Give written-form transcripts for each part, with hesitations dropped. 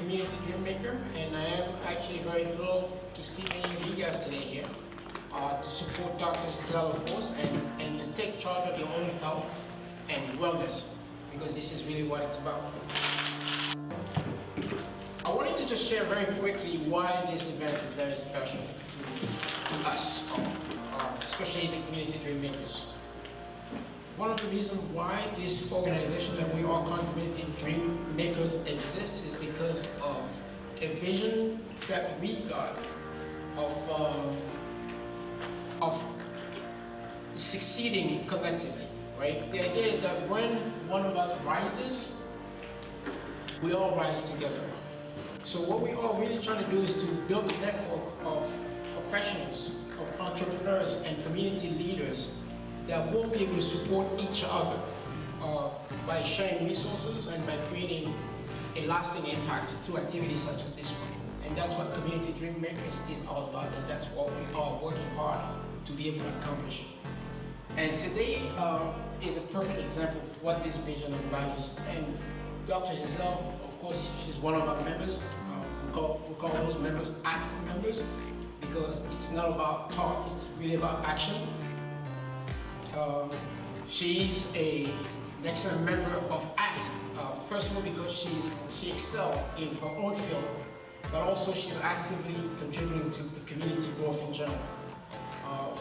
Community Dream Maker, and I am actually very thrilled to see many of you guys today here to support Dr. Giselle, of course, and to take charge of your own health and wellness, because this is really what it's about. I wanted to just share very quickly why this event is very special to us, especially the Community Dream Makers. One of the reasons why this organization that we all call Community Dream Makers exists is because of a vision that we got of succeeding collectively, right? The idea is that when one of us rises, we all rise together. So what we are really trying to do is to build a network of professionals, of entrepreneurs and community leaders that will be able to support each other by sharing resources and by creating a lasting impact through activities such as this one. And that's what Community Dream Makers is all about, and that's what we are working hard to be able to accomplish. And today is a perfect example of what this vision and values. And Dr. Giselle, of course, she's one of our members. We call those members active members, because it's not about talk, it's really about action. She's an excellent member of ACT, first of all because she excelled in her own field, but also she's actively contributing to the community growth in general.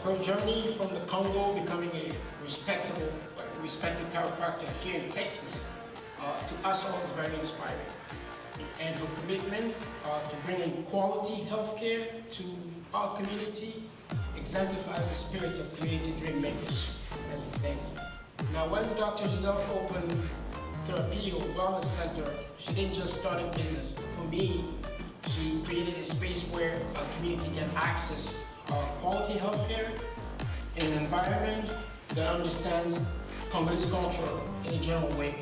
Her journey from the Congo, becoming a respected chiropractor here in Texas, to us all is very inspiring. And her commitment to bringing quality healthcare to our community exemplifies the spirit of Community Dream Makers as it stands. Now, when Dr. Giselle opened Therapy or Wellness Center, she didn't just start a business. For me, she created a space where a community can access quality healthcare in an environment that understands Congolese culture in a general way,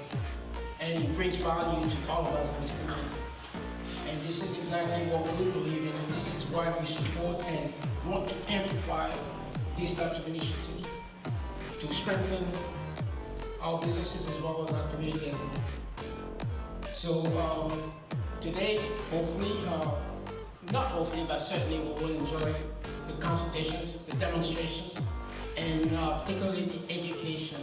and it brings value to all of us in this community. And this is exactly what we believe in, and this is why we support and want to amplify these types of initiatives to strengthen our businesses as well as our community as a whole. So today, hopefully, not hopefully, but certainly we will enjoy the consultations, the demonstrations, and particularly the education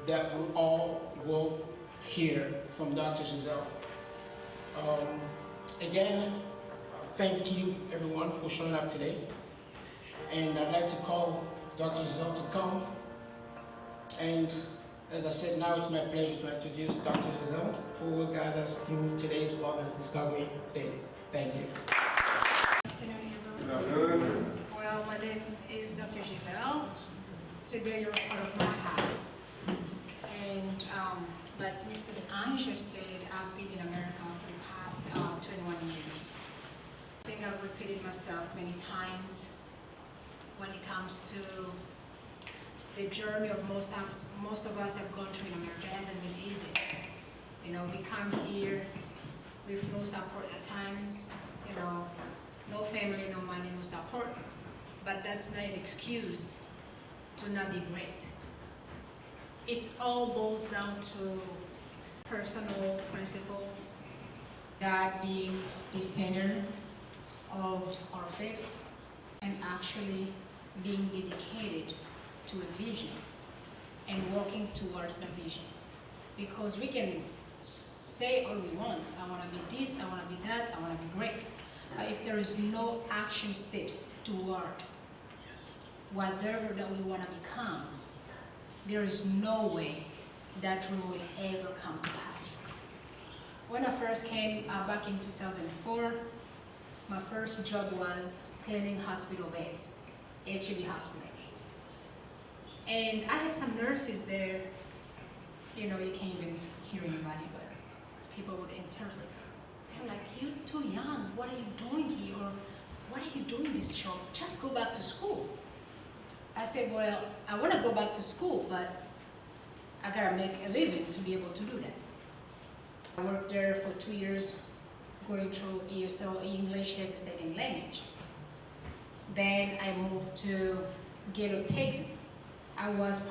that we all will hear from Dr. Giselle. Again, thank you everyone for showing up today. And I'd like to call Dr. Giselle to come. And as I said, now it's my pleasure to introduce Dr. Giselle, who will guide us through today's Wellness Discovery Day. Thank you. Good afternoon. Well, my name is Dr. Giselle. Today you're part of my house. And like Mr. Ange said, I've been in America for the past 21 years. I think I've repeated myself many times when it comes to the journey of most of us have gone through in America. It hasn't been easy. You know, we come here with no support at times, you know, no family, no money, no support. But that's not an excuse to not be great. It all boils down to personal principles, God being the center of our faith, and actually being dedicated to a vision and working towards the vision. Because we can say all we want, I want to be this, I want to be that, I want to be great. But if there is no action steps toward whatever that we want to become, there is no way that dream will ever come to pass. When I first came back in 2004, my first job was cleaning hospital beds, HED hospital. And I had some nurses there, you know, you can't even hear anybody, but people would interpret. They're like, you're too young, what are you doing here? Or what are you doing this job? Just go back to school. I said, well, I want to go back to school, but I gotta make a living to be able to do that. I worked there for 2 years, going through ESL, English as a second language. Then I moved to Ghetto, Texas. I was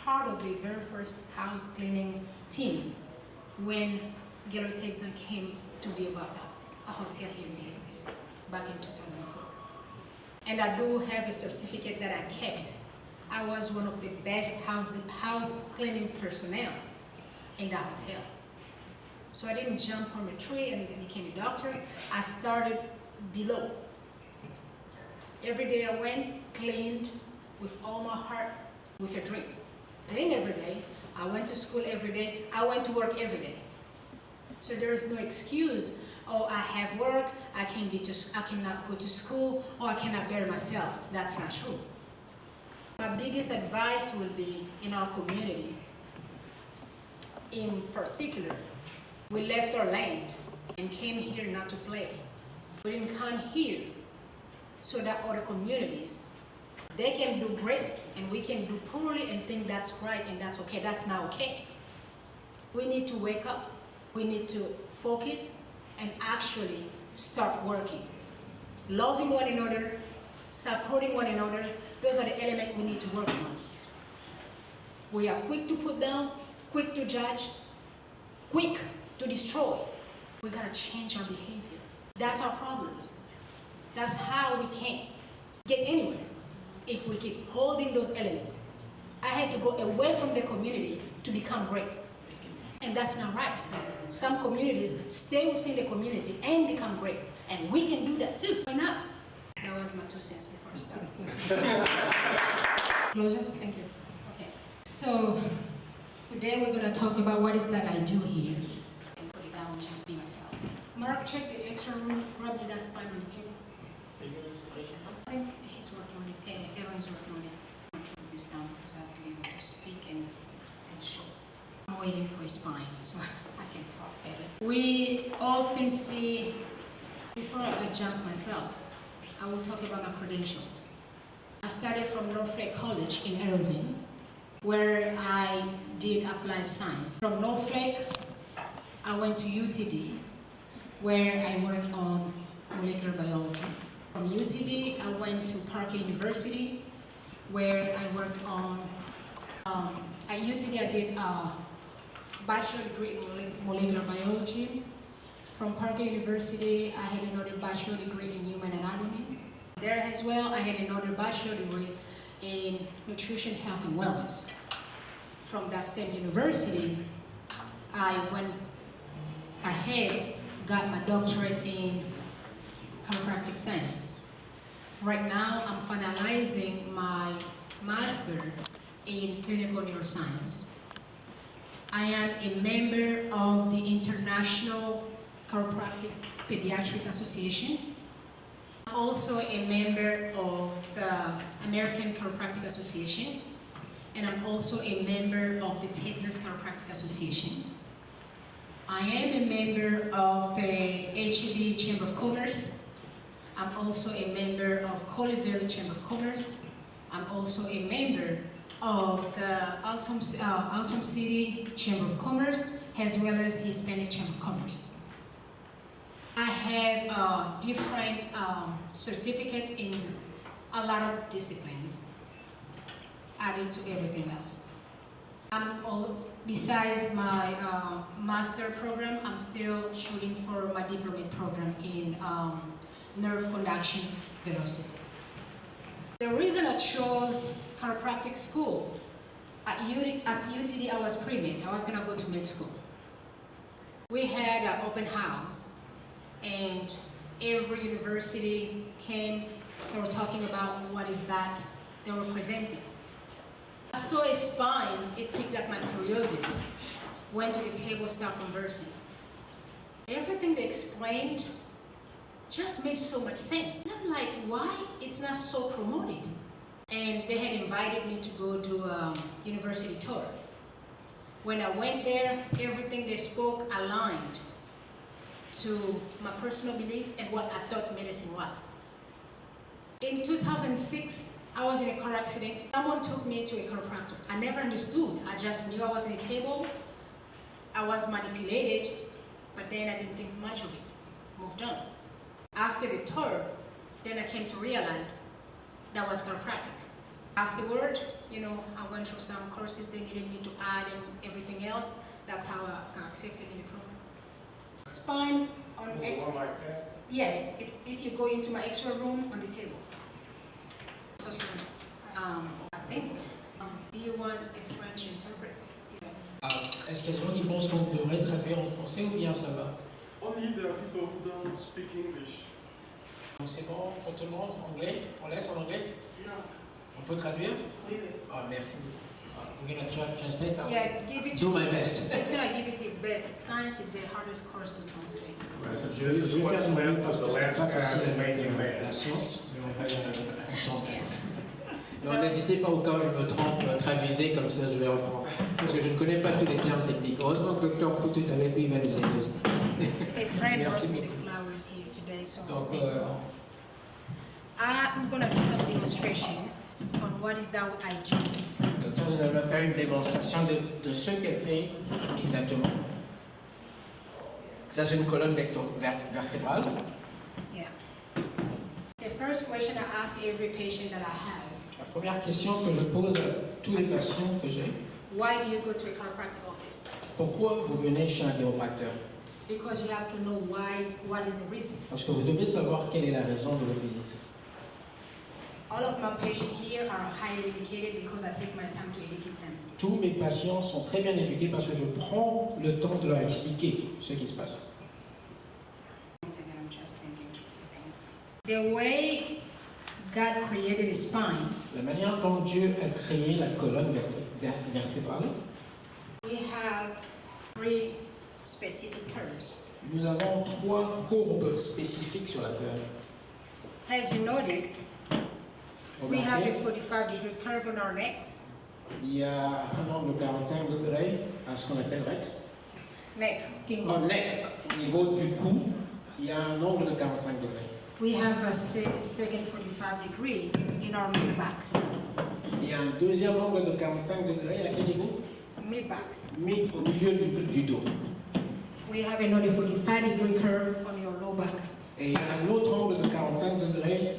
part of the very first house cleaning team when Ghetto, Texas came to build a hotel here in Texas back in 2004. And I do have a certificate that I kept. I was one of the best house cleaning personnel in that hotel. So I didn't jump from a tree and became a doctor. I started below. Every day I went, cleaned with all my heart, with a dream. Cleaned every day. I went to school every day. I went to work every day. So there is no excuse. Oh, I have work. I cannot go to school, or I cannot better myself. That's not true. My biggest advice will be in our community. In particular, we left our land and came here not to play. We didn't come here so that other communities, they can do great and we can do poorly and think that's right and that's okay. That's not okay. We need to wake up. We need to focus and actually start working. Loving one another, supporting one another, those are the elements we need to work on. We are quick to put down, quick to judge, quick to destroy. We gotta change our behavior. That's our problems. That's how we can get anywhere if we keep holding those elements. I had to go away from the community to become great. And that's not right. Some communities stay within the community and become great. And we can do that too. Why not? That was my 2 cents before I started. Closure? Thank you. Okay. So today we're going to talk about what is that I do here. And put it down and just be myself. Mark, check the extra room. Rub me that spine on the table. I think he's working on it. Aaron's working on it. I'm going to put this down because I have to be able to speak and show. I'm waiting for his spine so I can talk better. We often see, before I jump myself, I will talk about my credentials. I started from Norfolk College in Irving, where I did applied science. From Norfolk, I went to UTD, where I worked on molecular biology. From UTD, I went to Parker University, where I worked on, at UTD I did a bachelor degree in molecular biology. From Parker University, I had another bachelor degree in human anatomy. There as well, I had another bachelor degree in nutrition, health, and wellness. From that same university, I went ahead, got my doctorate in chiropractic science. Right now, I'm finalizing my master in clinical neuroscience. I am a member of the International Chiropractic Pediatric Association. I'm also a member of the American Chiropractic Association, and I'm also a member of the Texas Chiropractic Association. I am a member of the HEB Chamber of Commerce. I'm also a member of Colleyville Chamber of Commerce. I'm also a member of the Altum City Chamber of Commerce, as well as Hispanic Chamber of Commerce. I have different certificates in a lot of disciplines, added to everything else. Besides my master program, I'm still shooting for my diploma program in nerve conduction velocity. The reason I chose chiropractic school, at UTD I was pre-med, I was gonna go to med school. We had an open house, and every university came, they were talking about what is that they were presenting. I saw a spine, it picked up my curiosity. Went to the table, started conversing. Everything they explained just made so much sense. And I'm like, why it's not so promoted? And they had invited me to go do a university tour. When I went there, everything they spoke aligned to my personal belief and what I thought medicine was. In 2006, I was in a car accident. Someone took me to a chiropractor. I never understood. I just knew I was in a table. I was manipulated, but then I didn't think much of it. Moved on. After the tour, then I came to realize that was chiropractic. Afterward, I went through some courses they needed me to add and everything else. That's how I got accepted in the program. Spine On One like that? yes, it's if you go into my X-ray room on the table. So, I think. Do you want a French interpreter? Est-ce qu'il y a des gens qui pensent qu'on devrait traduire en français ou bien ça va? Only there are people who don't speak English. Donc c'est bon pour tout le monde? Anglais? On laisse en anglais? No. On peut traduire? Oui. Ah, merci. I'm going to try to translate now. Yeah, give it Do to my best. He's gonna give it his best. Science is the hardest course to translate. Je vais faire mon mieux parce que c'est pas facile avec la science, mais on va ensemble. Non, n'hésitez pas au cas où je me trompe, traduisez, comme ça je vais reprendre. Parce que je ne connais pas tous les termes techniques. Heureusement que le docteur Poutou est avec lui, il va nous aider aussi. A friend Merci brought me beaucoup. the flowers here today, so Donc, I'm gonna do some demonstration on what is that IG. docteur Giselle va faire une démonstration de ce qu'elle fait exactement. Ça, c'est une colonne vertébrale. Yeah. The first question I ask every patient that I have: La première question que je pose à tous les patients que j'ai, why do you go to a chiropractic office? pourquoi vous venez chez un chiropracteur? Because you have to know why. What is the reason? Parce que vous devez savoir quelle est la raison de votre visite. All of my patients here are highly educated because I take my time to educate them. Tous mes patients sont très bien éduqués parce que je prends le temps de leur expliquer ce qui se passe. Once again, I'm just thinking through things. The way God created the spine, La manière dont Dieu a créé la colonne vertébrale, we have 3 specific curves. nous avons 3 courbes spécifiques sur la colonne. As you notice, we have a Remarquez, 45-degree curve on our necks. il y a un angle de 45 degrés à ce qu'on appelle rex. Neck, king. Au neck, au niveau du cou, il y a un angle de 45 degrés. We have a second 45-degree in our mid backs. Il y a un deuxième angle de 45 degrés à quel niveau? Mid backs. Mais au milieu du dos. We have another 45-degree curve on your low back. Et il y a un autre angle de 45 degrés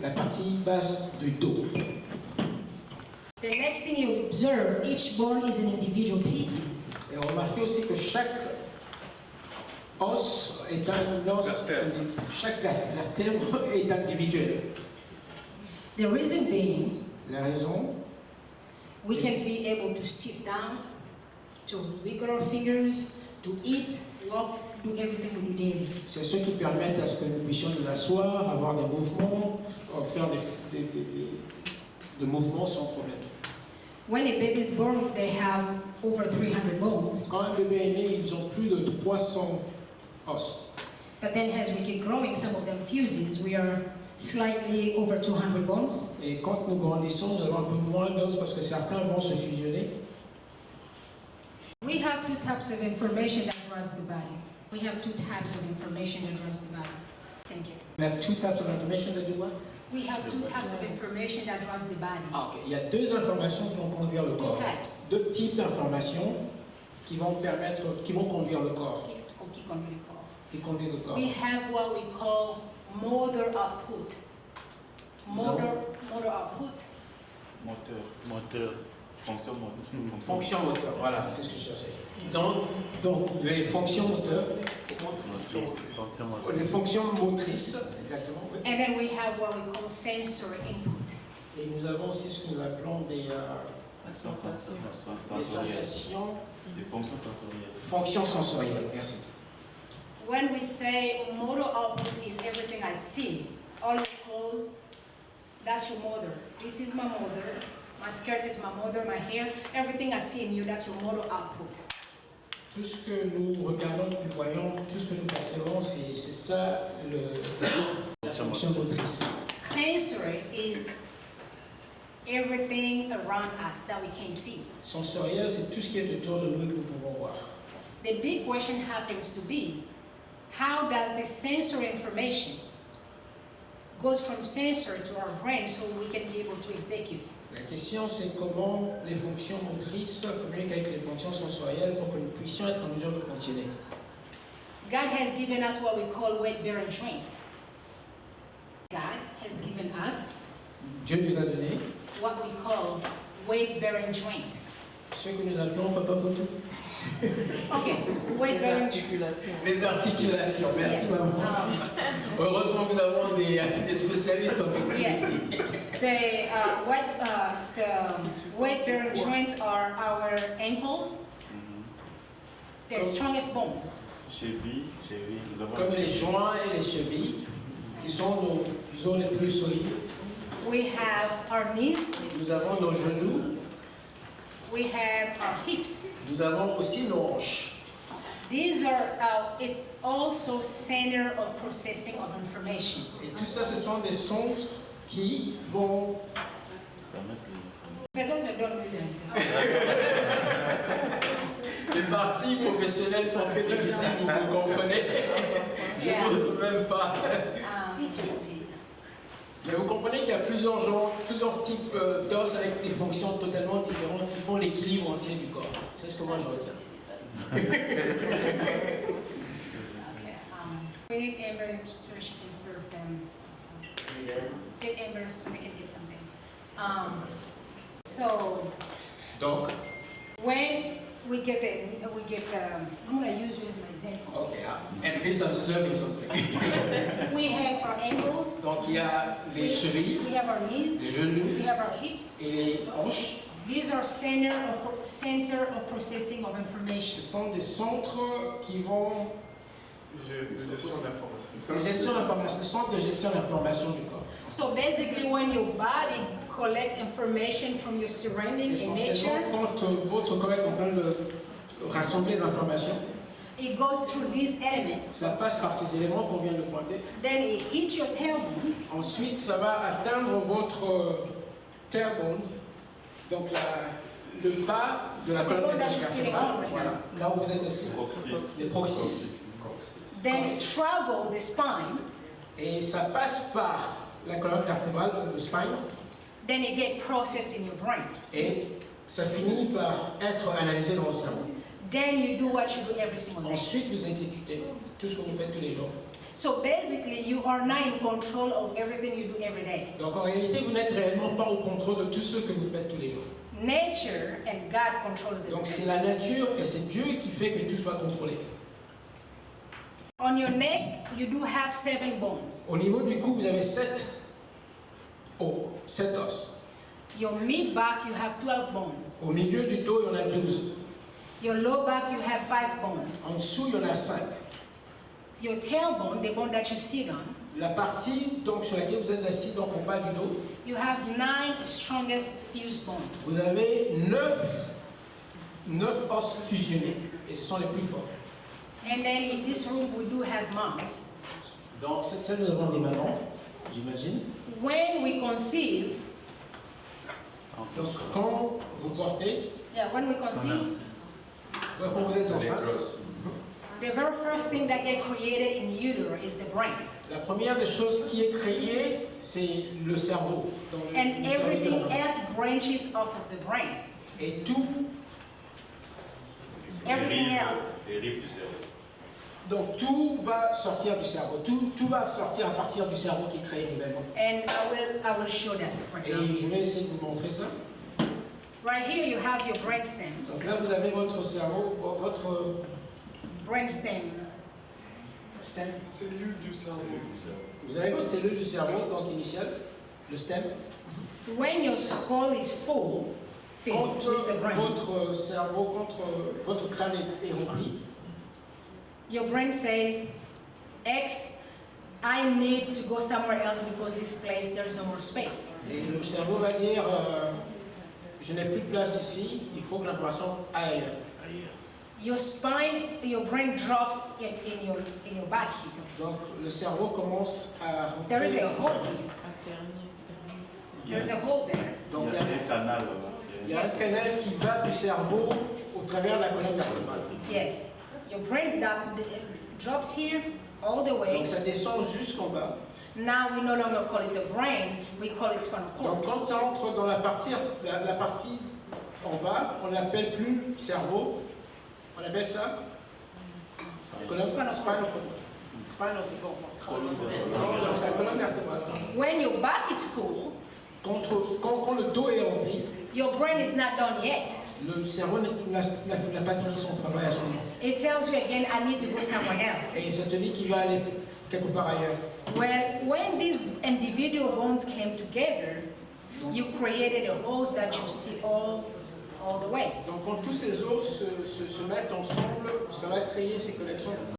la partie basse du dos. The next thing you observe, each bone is in individual pieces. Et remarquez aussi que chaque os est un os, chaque vertèbre est individuelle. The reason being, La raison, we can be able to sit down, to wiggle our fingers, to eat, walk, do everything we do daily. c'est ce qui permet à ce que nous puissions nous asseoir, avoir des mouvements, faire des mouvements sans problème. When a baby is born, they have over 300 bones. Quand un bébé est né, ils ont plus de 300 os. But then as we keep growing, some of them fuses. We are slightly over 200 bones. Et quand nous grandissons, nous avons un peu moins d'os parce que certains vont se fusionner. We have 2 types of information that drives the body. We have 2 types of information that drives the body. Thank you. We have 2 types of information that do what? We have 2 types of information that drives the body. Ah, ok. Il y a 2 informations qui vont conduire le 2 corps. types. 2 types d'informations qui vont conduire le corps, qui conduisent le corps. We have what we call motor output. Motor output. Moteur, Fonction moteur, voilà, c'est ce que je cherchais. Donc les fonctions moteurs, les fonctions motrices, exactement. Oui. And then we have what we call sensory input. Et nous avons aussi ce que nous appelons des sensations, des fonctions sensorielles. fonctions sensorielles. Merci. When we say motor output is everything I see, all your clothes, that's your motor. This is my motor. My skirt is my motor, my hair, everything I see in you, that's your motor output. Tout ce que nous regardons, que nous voyons, tout ce que nous percevons, c'est ça la fonction motrice. Sensory is everything around us that we can see. Sensoriel, c'est tout ce qui est autour de nous et que nous pouvons voir. The big question happens to be, how does the sensory information goes from sensory to our brain so we can be able to execute? La question, c'est comment les fonctions motrices communiquent avec les fonctions sensorielles pour que nous puissions être en mesure de fonctionner. God has given us what we call weight-bearing joint. God has given us Dieu nous a donné what we call weight-bearing joint. ce que nous appelons Papa Poto. Okay, weight bearing. Les articulations, merci maman. Heureusement que nous avons des spécialistes en Yes. médecine. The weight-bearing joints are our ankles, the strongest bones. Cheville, nous avons Comme les joints et les chevilles, qui sont nos zones les plus solides. We have our knees, Nous avons nos genoux, we have our hips. nous avons aussi nos hanches. These are, it's also center of processing of information. Et tout ça, ce sont des centres qui vont... permettre Peut-être donne-le bien. Les parties professionnelles sont très difficiles, vous comprenez. Je Yeah. n'ose même pas. Mais vous comprenez qu'il y a plusieurs genres, plusieurs types d'os avec des fonctions totalement différentes qui font l'équilibre entier du corps. C'est ce que moi je retiens. Okay. We need Amber so she can serve them. Get Amber so we can get something. So Donc, when we get I'm gonna use you as my example. okay, at least I'm serving something. We have our ankles, Donc il y a les chevilles, we have our knees, les genoux we have our hips. et les hanches. These are center of processing of Ce information. sont des centres qui vont... Gestion d'information. La gestion d'information, le centre de gestion d'information du corps. So basically, when your body collect information from your surrounding in Essentiellement, nature, quand votre corps est en train de rassembler les informations, it goes through these elements. ça passe par ces éléments qu'on vient de pointer. Then it hits your tailbone. Ensuite, ça va atteindre votre tailbone, donc le bas de la colonne vertébrale, voilà, là où vous êtes assis, les proxys. Then it travel the spine. Et ça passe par la colonne vertébrale, le spine, Then it get processed in your brain. et ça finit par être analysé dans le cerveau. Then you do what you do every single day. Ensuite, vous exécutez tout ce que vous faites tous les jours. So basically, you are not in control of everything you do every day. Donc en réalité, vous n'êtes réellement pas au contrôle de tout ce que vous faites tous les jours. Nature and God controls Donc c'est it. la nature et c'est Dieu qui fait que tout soit contrôlé. On your neck, you do have 7 bones. Au niveau du cou, vous avez 7 os, 7 os. Your mid back, you have 12 bones. Au milieu du dos, il y en a 12. Your low back, you have 5 bones. En dessous, il y en a 5. Your tailbone, the bone that you sit on, La partie donc, sur laquelle vous êtes assis, donc au bas du dos, you have 9 strongest fused bones. vous avez 9 os fusionnés. Et ce sont les plus forts. And then in this room, we do have moms. Dans cette salle, nous avons des mamans, j'imagine. When we conceive, Donc quand vous portez, when we conceive, quand vous êtes enceinte, the very first thing that get created in utero is the brain. la première des choses qui est créée, c'est le cerveau. Dans le And utérus de la everything maman. else branches off of the brain. Et tout, Everything else. Les rives du cerveau. donc tout va sortir du cerveau. Tout va sortir à partir du cerveau qui est créé nouvellement. And I will show that right Et now. je vais essayer de vous montrer ça. Right here, you have your brainstem. Donc là, vous avez votre cerveau, votre Brainstem. stem. Cellule du cerveau. Vous avez votre cellule du cerveau, donc initiale, le stem. When your skull is full, filled Quand with the brain, votre cerveau, quand votre crâne est rempli, your brain says, X, I need to go somewhere else because this place, there is no more space. et le cerveau va dire je n'ai plus de place ici, il faut que l'information aille. Your spine, your brain drops in your back here. Donc le cerveau commence à There is remplir. a hole here. There is a hole there. Donc Il y a un canal là-bas. il y a un canal qui va du cerveau au travers de la colonne vertébrale. Yes. Your brain drops here all the way. Donc ça descend jusqu'en bas. Now we no longer call it the brain, we call it spinal Donc cord. quand ça entre dans la partie en bas, on ne l'appelle plus cerveau, on appelle ça colonne Spinal cord. spinal cord. Spinal, c'est quoi en français? Donc c'est la colonne vertébrale. When your back is full, Quand le dos est rempli, your brain is not done yet. Le cerveau n'a pas fini son travail à ce moment. It tells you again, I need to go somewhere else. Et ça te dit qu'il va aller quelque part ailleurs. Well, when these individual bones came together, you created a hose that you see all the way. Donc quand tous ces os se mettent ensemble, ça va créer ces connexions